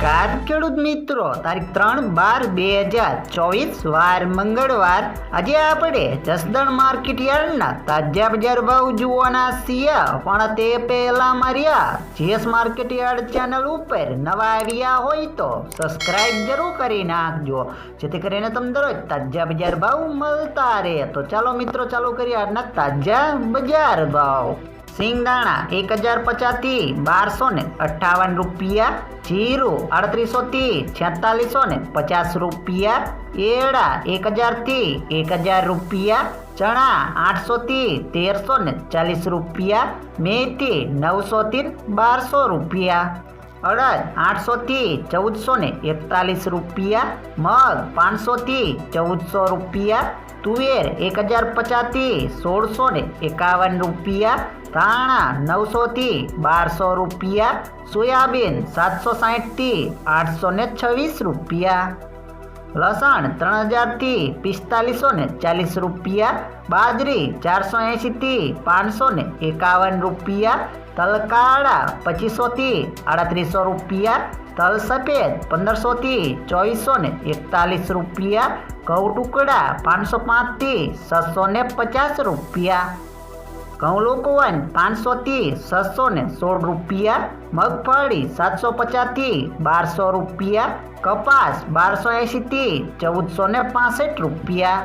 નમસ્કાર ખેડૂત મિત્રો, તારીખ 3/12/2024 વાર મંગળવાર. આજે આપણે જસદણ માર્કેટ યાર્ડના તાજા બજાર ભાવ જોવાના છીએ. પણ તે પહેલા માર્યા જીએસ માર્કેટ યાર્ડ ચેનલ ઉપર નવા આવ્યા હોય તો સબસ્ક્રાઇબ જરૂર કરી નાખજો, જેથી કરીને તમને દરરોજ તાજા બજાર ભાવ મળતા રહે. તો ચાલો મિત્રો, ચાલુ કરીએ આજના તાજા બજાર ભાવ. સિંગદાણા 1050 થી 1258 રૂપિયા, જીરું 3800 થી 4650 રૂપિયા, એડા 1000 થી 1000 રૂપિયા, ચણા 800 થી 1340 રૂપિયા, મેથી 900 થી 1200 રૂપિયા, અડદ 800 થી 1441 રૂપિયા, મગ 500 થી 1400 રૂપિયા, તુવેર 1050 થી 1651 રૂપિયા, ધાણા 900 થી 1200 રૂપિયા, સોયાબીન 760 થી 826 રૂપિયા, લસણ 3000 થી 4540 રૂપિયા, બાજરી 480 થી 551 રૂપિયા, તલ કાળા 2500 થી 3800 રૂપિયા, તલ સફેદ 1500 થી 2441 રૂપિયા, ઘઉં ટુકડા 505 થી 650 રૂપિયા, ઘઉં લોકવન 500 થી 616 રૂપિયા, મગફળી 750 થી 1200 રૂપિયા, કપાસ 1280 થી 1465 રૂપિયા.